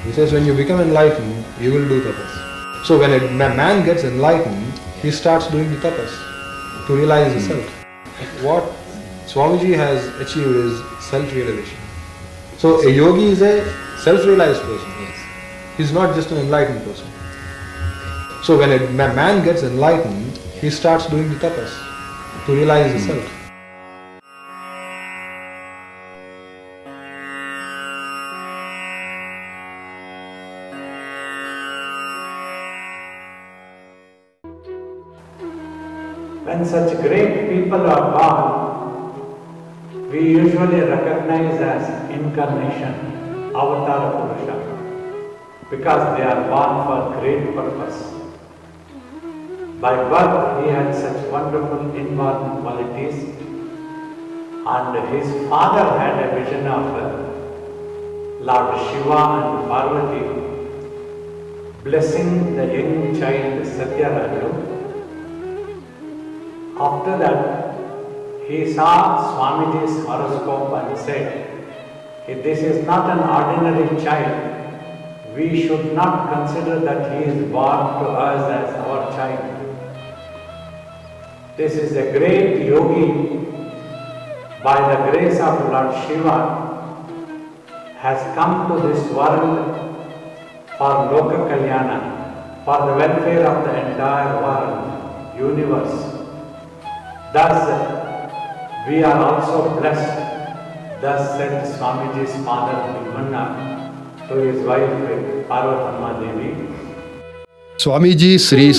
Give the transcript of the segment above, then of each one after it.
He says when you become enlightened, you will do tapas. So when a man gets enlightened, he starts doing the tapas to realize the self. What Swamiji has achieved is self-realization. So a yogi is a self-realized person. He's not just an enlightened person. So when a man gets enlightened, he starts doing the tapas to realize the self. When such great people are born, we usually recognize as incarnation, Avatara Purusha, because they are born for great purpose. By birth, he had such wonderful inborn qualities, and his father had a vision of Lord Shiva and Parvati blessing the young child Satyaraju. After that, he saw Swamiji's horoscope and said, if this is not an ordinary child, we should not consider that he is born to us as our child. This is a great yogi, by the grace of Lord Shiva, has come to this world for Loka Kalyana, for the welfare of the entire world, universe. Thus, we are also blessed. Thus said Swamiji's father Bhimanna to his wife Parvatamma Devi. Swamiji Shri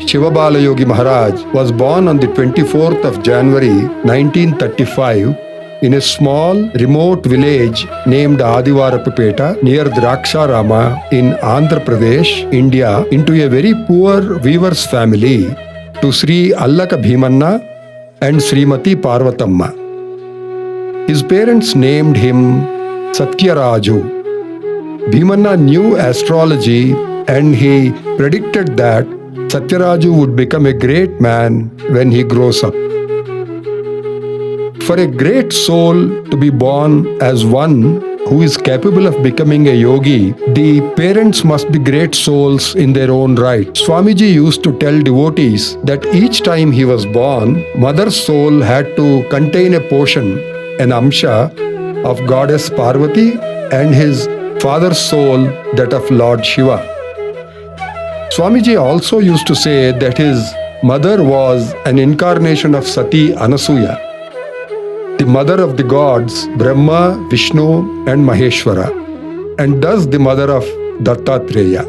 Shivabalayogi Maharaj was born on the 24th of January 1935 in a small remote village named Adivarapepeta near Draksharama in Andhra Pradesh, India, into a very poor weaver's family to Sri Allaka Bhimanna and Srimati Parvatamma. His parents named him Satyaraju. Bhimanna knew astrology and he predicted that Satyaraju would become a great man when he grows up. For a great soul to be born as one who is capable of becoming a yogi, the parents must be great souls in their own right. Swamiji used to tell devotees that each time he was born, mother's soul had to contain a portion, an amsha, of goddess Parvati and his father's soul, that of Lord Shiva. Swamiji also used to say that his mother was an incarnation of Sati Anasuya, the mother of the gods Brahma, Vishnu and Maheshwara, and thus the mother of Dattatreya.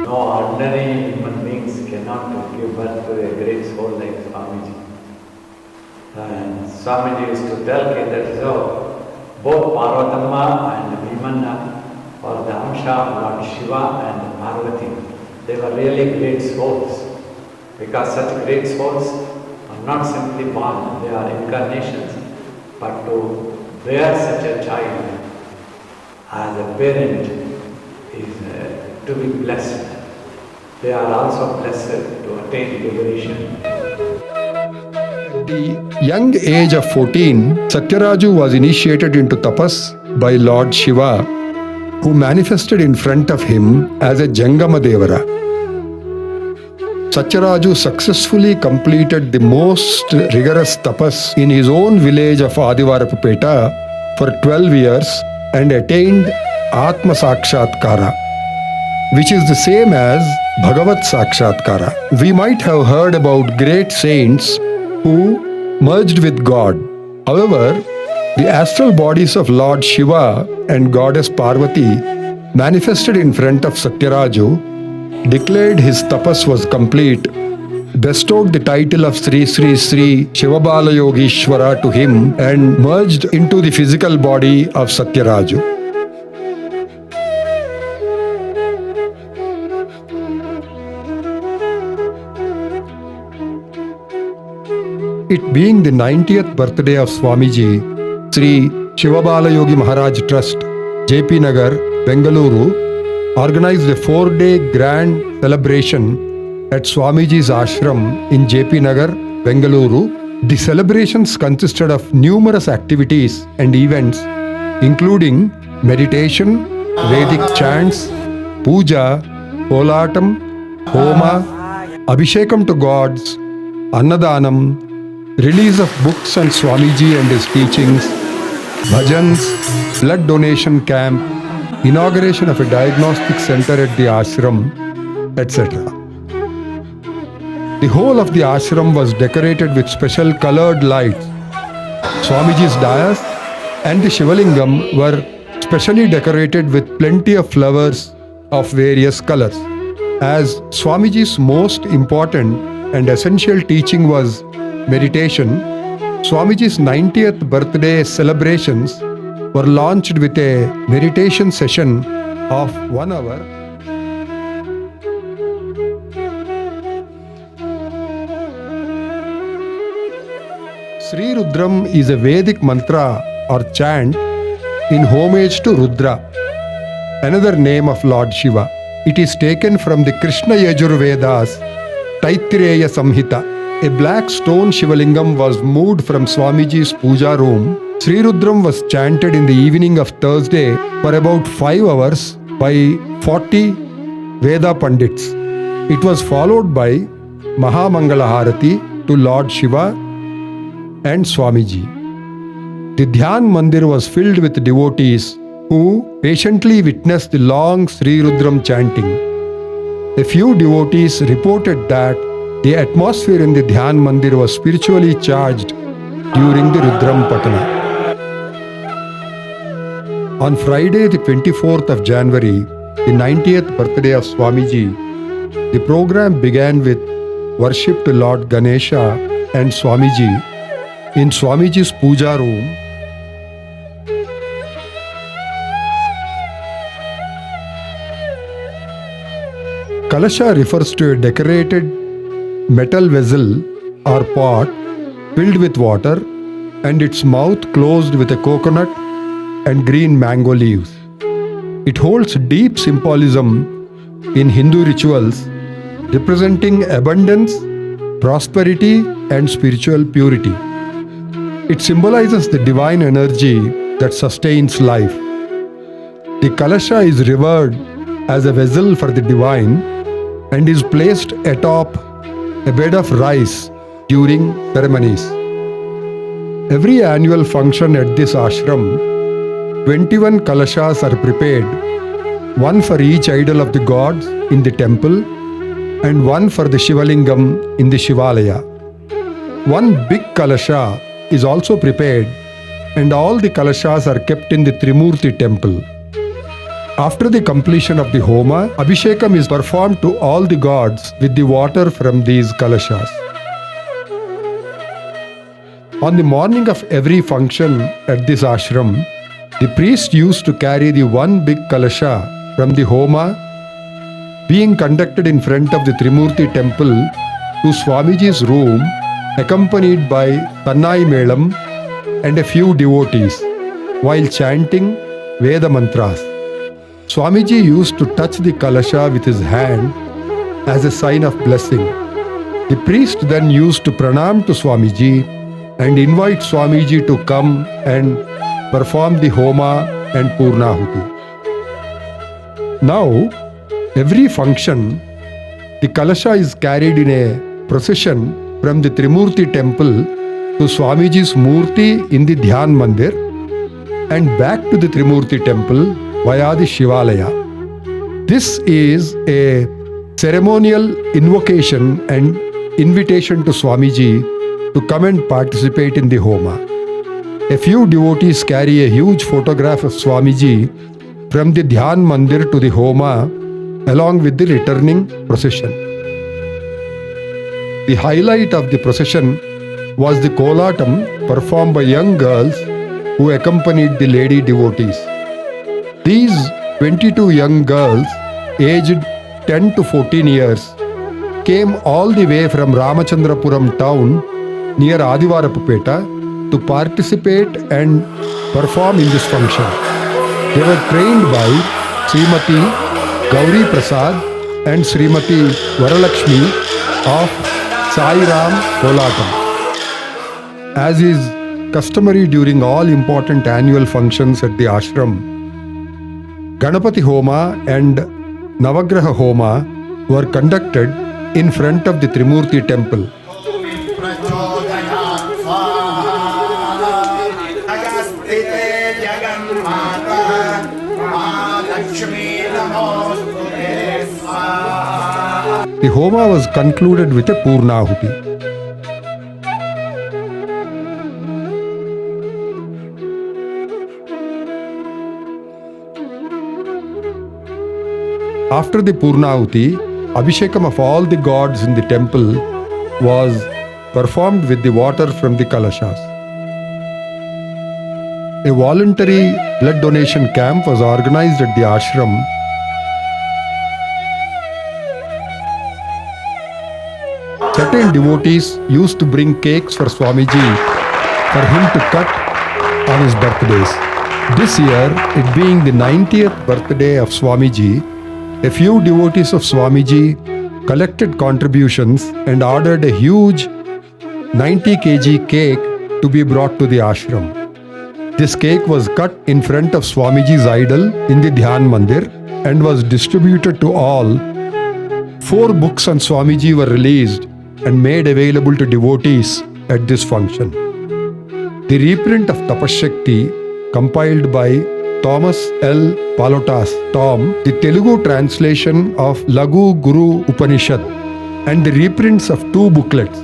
No ordinary human beings cannot give birth to a great soul like Swamiji. And Swamiji used to tell that so both Parvatamma and Bhimanna or the Amsha of Lord Shiva and Parvati, they were really great souls, because such great souls are not simply born, they are incarnations, but to bear such a child as a parent is to be blessed. They are also blessed to attain liberation. At the young age of 14, Satyaraju was initiated into tapas by Lord Shiva, who manifested in front of him as a Jangama Devara. Satyaraju successfully completed the most rigorous tapas in his own village of Adivarapepeta for 12 years and attained Atma Sakshatkara, which is the same as Bhagavat Sakshatkara. We might have heard about great saints who merged with God. However, the astral bodies of Lord Shiva and Goddess Parvati manifested in front of Satyaraju, declared his tapas was complete, bestowed the title of Shri Shivabalayogi to him and merged into the physical body of Satyaraju. It being the 90th birthday of Swamiji, Shri Shivabalayogi Maharaj Trust, JP Nagar, Bengaluru, organized a 4-day grand celebration at Swamiji's Ashram in JP Nagar, Bengaluru. The celebrations consisted of numerous activities and events, including meditation, Vedic chants, puja, kolatam, homa, abhishekam to gods, annadanam, release of books and Swamiji and his teachings, bhajans, blood donation camp, inauguration of a diagnostic center at the ashram, etc. The whole of the ashram was decorated with special colored lights. Swamiji's dais and the Shivalingam were specially decorated with plenty of flowers of various colors. As Swamiji's most important and essential teaching was meditation, Swamiji's 90th birthday celebrations were launched with a meditation session of 1 hour. Sri Rudram is a Vedic mantra or chant in homage to Rudra, another name of Lord Shiva. It is taken from the Krishna Yajurveda's Taittiriya Samhita. A black stone Shivalingam was moved from Swamiji's puja room. Sri Rudram was chanted in the evening of Thursday for about 5 hours by 40 Veda Pandits. It was followed by Mahamangala Harati to Lord Shiva and Swamiji. The Dhyan Mandir was filled with devotees who patiently witnessed the long Sri Rudram chanting. A few devotees reported that the atmosphere in the Dhyan Mandir was spiritually charged during the Rudram Patana. On Friday, the 24th of January, the 90th birthday of Swamiji, the program began with worship to Lord Ganesha and Swamiji in Swamiji's puja room. Kalasha refers to a decorated metal vessel or pot filled with water and its mouth closed with a coconut and green mango leaves. It holds deep symbolism in Hindu rituals representing abundance, prosperity, and spiritual purity. It symbolizes the divine energy that sustains life. The Kalasha is revered as a vessel for the divine and is placed atop a bed of rice during ceremonies. Every annual function at this ashram, 21 kalashas are prepared, one for each idol of the gods in the temple and one for the Shivalingam in the Shivalaya. One big kalasha is also prepared and all the kalashas are kept in the Trimurti temple. After the completion of the homa, abhishekam is performed to all the gods with the water from these kalashas. On the morning of every function at this ashram, the priest used to carry the one big kalasha from the homa being conducted in front of the Trimurti temple to Swamiji's room, accompanied by Tannai Melam and a few devotees, while chanting Veda mantras. Swamiji used to touch the kalasha with his hand as a sign of blessing. The priest then used to pranam to Swamiji and invite Swamiji to come and perform the homa and purnahuti. Now, every function, the kalasha is carried in a procession from the Trimurti temple to Swamiji's murti in the Dhyan Mandir and back to the Trimurti temple via the Shivalaya. This is a ceremonial invocation and invitation to Swamiji to come and participate in the homa. A few devotees carry a huge photograph of Swamiji from the Dhyan Mandir to the homa along with the returning procession. The highlight of the procession was the kolatam performed by young girls who accompanied the lady devotees. These 22 young girls, aged 10 to 14 years, came all the way from Ramachandrapuram town near Adivarapupeta to participate and perform in this function. They were trained by Srimati Gauri Prasad and Srimati Varalakshmi of Sai Ram Kolatam. As is customary during all important annual functions at the ashram, Ganapati Homa and Navagraha Homa were conducted in front of the Trimurti temple. The Homa was concluded with a Purnahuti. After the Purnahuti, Abhishekam of all the gods in the temple was performed with the water from the Kalashas. A voluntary blood donation camp was organized at the ashram. Certain devotees used to bring cakes for Swamiji for him to cut on his birthdays. This year, it being the 90th birthday of Swamiji, a few devotees of Swamiji collected contributions and ordered a huge 90 kg cake to be brought to the ashram. This cake was cut in front of Swamiji's idol in the Dhyan Mandir and was distributed to all. 4 books on Swamiji were released and made available to devotees at this function. The reprint of Tapashakti, compiled by Thomas L. Palotas, Tom, the Telugu translation of Laghu Guru Upanishad, and the reprints of 2 booklets,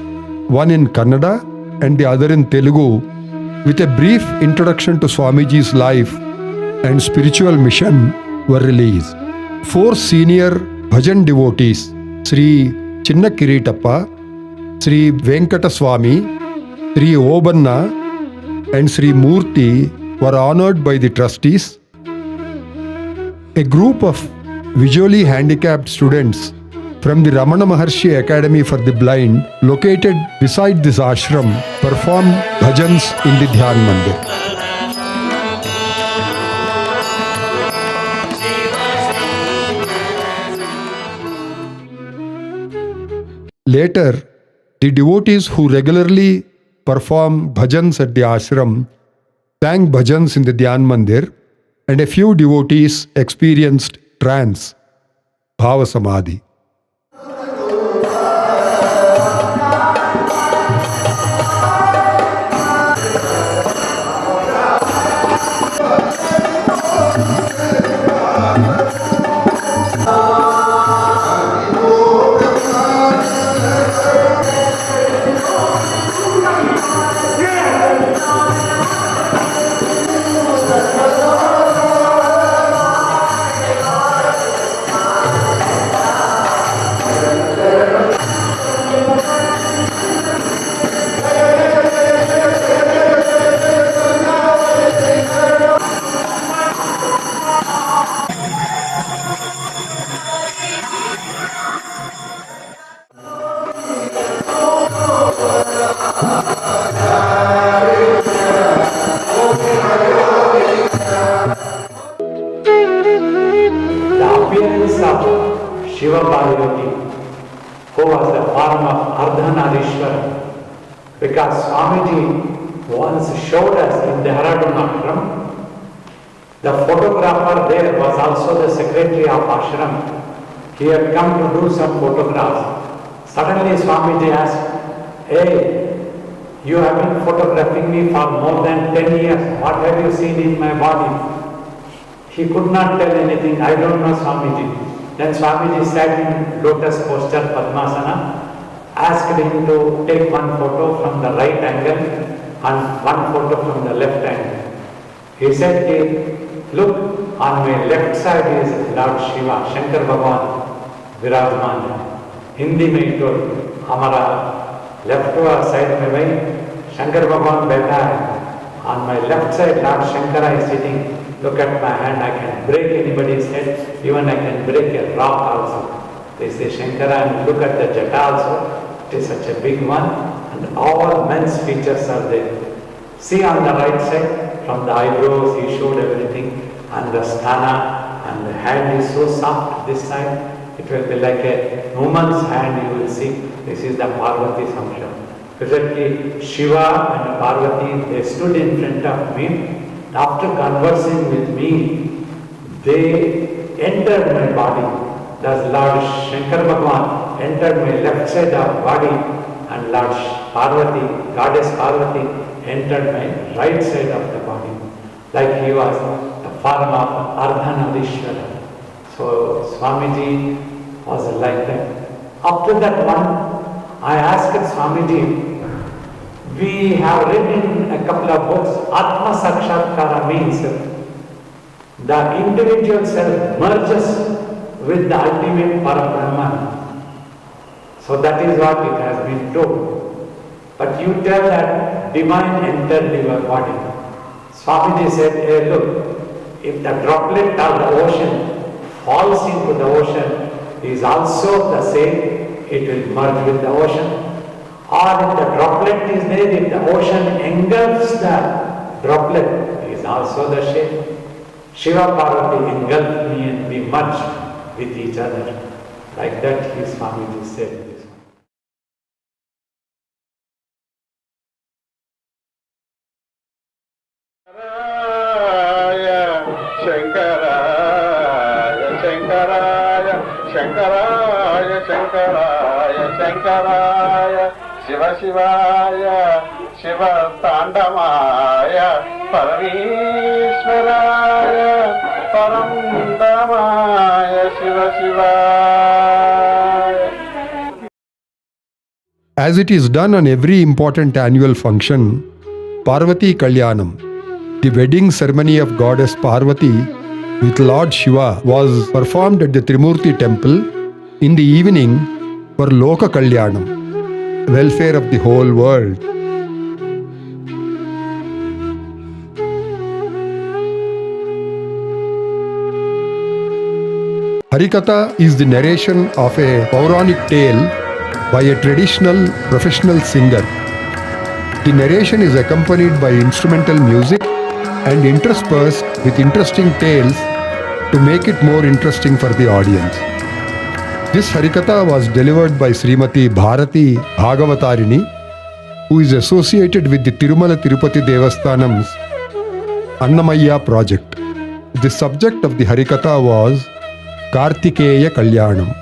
one in Kannada and the other in Telugu, with a brief introduction to Swamiji's life and spiritual mission, were released. 4 senior bhajan devotees, Sri Chinna Kiritappa, Sri Venkata Swami, Sri Obanna, and Sri Murthy were honored by the trustees. A group of visually handicapped students from the Ramana Maharshi Academy for the Blind, located beside this ashram, performed bhajans in the Dhyan Mandir. Later, the devotees who regularly perform bhajans at the ashram sang bhajans in the Dhyan Mandir, and a few devotees experienced trance, Bhava Samadhi. Shivabalayogi, who was the form of Ardhanarishwara, because Swamiji once showed us in Dehradun Ashram. The photographer there was also the secretary of Ashram. He had come to do some photographs. Suddenly Swamiji asked, "Hey, you have been photographing me for more than 10 years. What have you seen in my body?" He could not tell anything. "I don't know, Swamiji." Then Swamiji sat in lotus posture, Padmasana, asked him to take one photo from the right angle and one photo from the left angle. He said, "Look, on my left side is Lord Shiva, Shankar Bhagavan, विराजमान है." हिंदी में ही तो हमारा left side में भाई शंकर भगवान बैठा है. On my left side, Lord Shankara is sitting. Look at my hand, I can break anybody's head, even I can break a rock also. They say Shankara, and look at the jata also, it is such a big one, and all men's features are there. See on the right side, from the eyebrows he showed everything, and the sthana, and the hand is so soft this side, it will be like a woman's hand you will see. This is the Parvati Samsham. Presently, Shiva and Parvati, they stood in front of me. After conversing with me, they entered my body. Thus Lord Shankar Bhagavan entered my left side of body and Lord Parvati, Goddess Parvati, entered my right side of the body. Like he was the form of Ardhanarishwara. So Swamiji was like that. After that one, I asked Swamiji, we have read in a couple of books, Atma Sakshatkara means the individual self merges with the ultimate Parabrahman. So that is what it has been told. But you tell that divine entered your body. Swamiji said, hey look, if the droplet of the ocean falls into the ocean, is also the same, it will merge with the ocean. Or if the droplet is there, if the ocean engulfs the droplet, it is also the same. Shiva Parvati engulfed me and we merged with each other. Like that, his Swamiji said. Shankaraya, Shankaraya, Shankaraya, Shankaraya, Shankaraya, Shiva Shivaya, Shiva Tandamaya, Parameshwaraya, Paramdamaya, Shiva Shivaya. As it is done on every important annual function, Parvati Kalyanam, the wedding ceremony of goddess Parvati with Lord Shiva, was performed at the Trimurti temple in the evening for Loka Kalyanam, welfare of the whole world. Harikatha is the narration of a Puranic tale by a traditional professional singer. The narration is accompanied by instrumental music and interspersed with interesting tales to make it more interesting for the audience. This Harikatha was delivered by Srimati Bharati Bhagavatarini, who is associated with the Tirumala Tirupati Devasthanam's Annamaya project. The subject of the Harikatha was Kartikeya Kalyanam.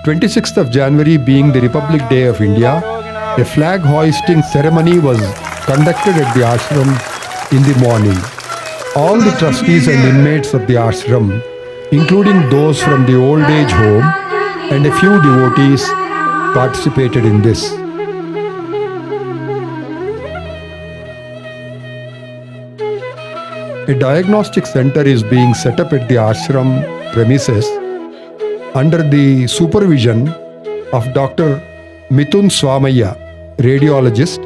26th of January being the Republic Day of India, a flag hoisting ceremony was conducted at the ashram in the morning. All the trustees and inmates of the ashram, including those from the old age home and a few devotees, participated in this. A diagnostic center is being set up at the ashram premises under the supervision of Dr. Mithun Swamaya, radiologist,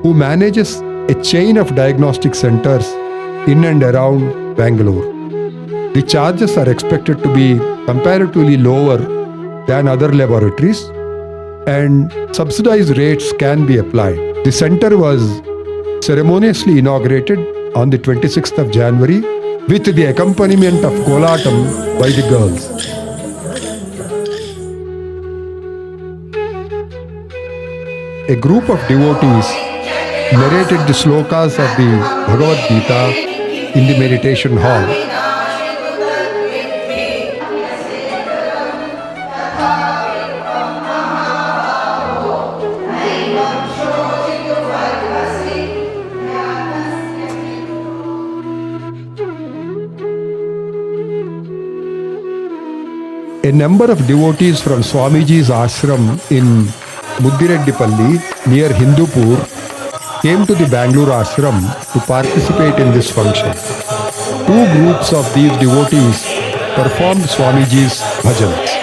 who manages a chain of diagnostic centers in and around Bengaluru. The charges are expected to be comparatively lower than other laboratories and subsidized rates can be applied. The center was ceremoniously inaugurated on the 26th of January with the accompaniment of Kolatam by the girls. A group of devotees narrated the slokas of the Bhagavad Gita in the meditation hall. A number of devotees from Swamiji's ashram in Muddireddipalli near Hindupur came to the Bengaluru ashram to participate in this function. Two groups of these devotees performed Swamiji's bhajans.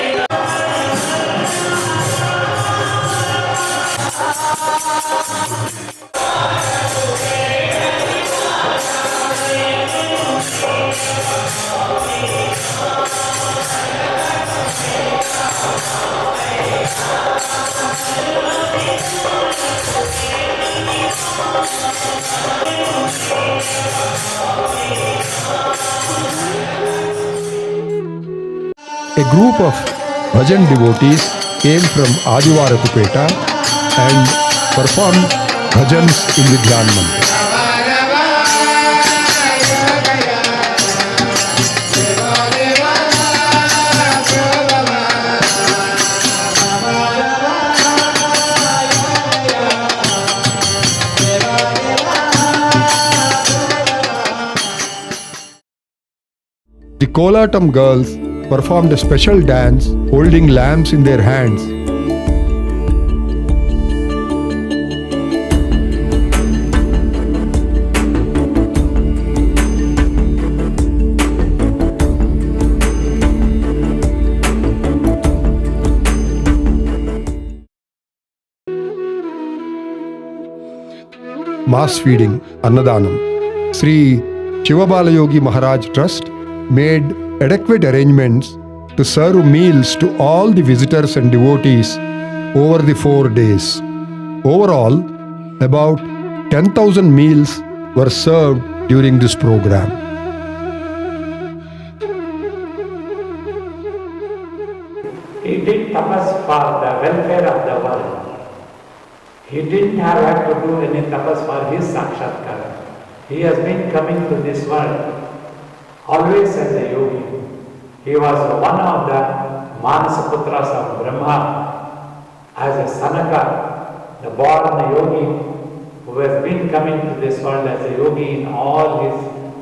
A group of bhajan devotees came from Adivaratupeta and performed bhajans in the Dhyan Mandir. Kolatam girls performed a special dance holding lamps in their hands. Mass feeding, Annadanam. Shri Shivabalayogi Maharaj Trust made adequate arrangements to serve meals to all the visitors and devotees over the 4 days. Overall, about 10,000 meals were served during this program. He did tapas for the welfare of the world. He didn't have to do any tapas for his sakshatkar. He has been coming to this world always as a yogi. He was one of the Manasaputras of Brahma, as a Sanaka, the born yogi who has been coming to this world as a yogi in all his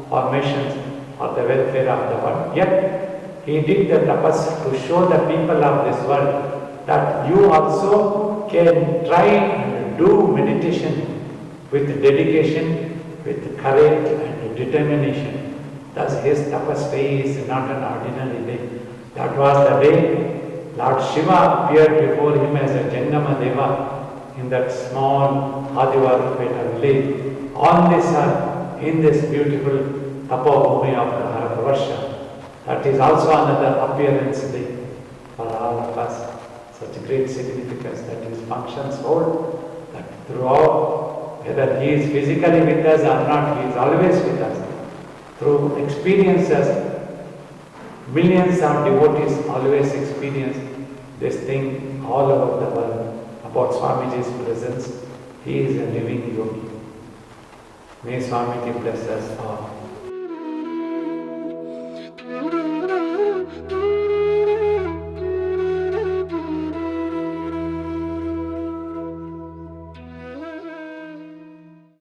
formations for the welfare of the world. Yet he did the tapas to show the people of this world that you also can try and do meditation with dedication, with courage and determination. Thus his tapas day is not an ordinary day. That was the day Lord Shiva appeared before him as a Jangama Deva in that small Adivarupeta village. On this earth, in this beautiful Tapabhumi of the Bharatavarsha. That is also another appearance day for all of us. Such great significance that his functions hold, that throughout, whether he is physically with us or not, he is always with us. Through experiences, millions of devotees always experience this thing all over the world about Swamiji's presence. He is a living yogi. May Swamiji bless us all.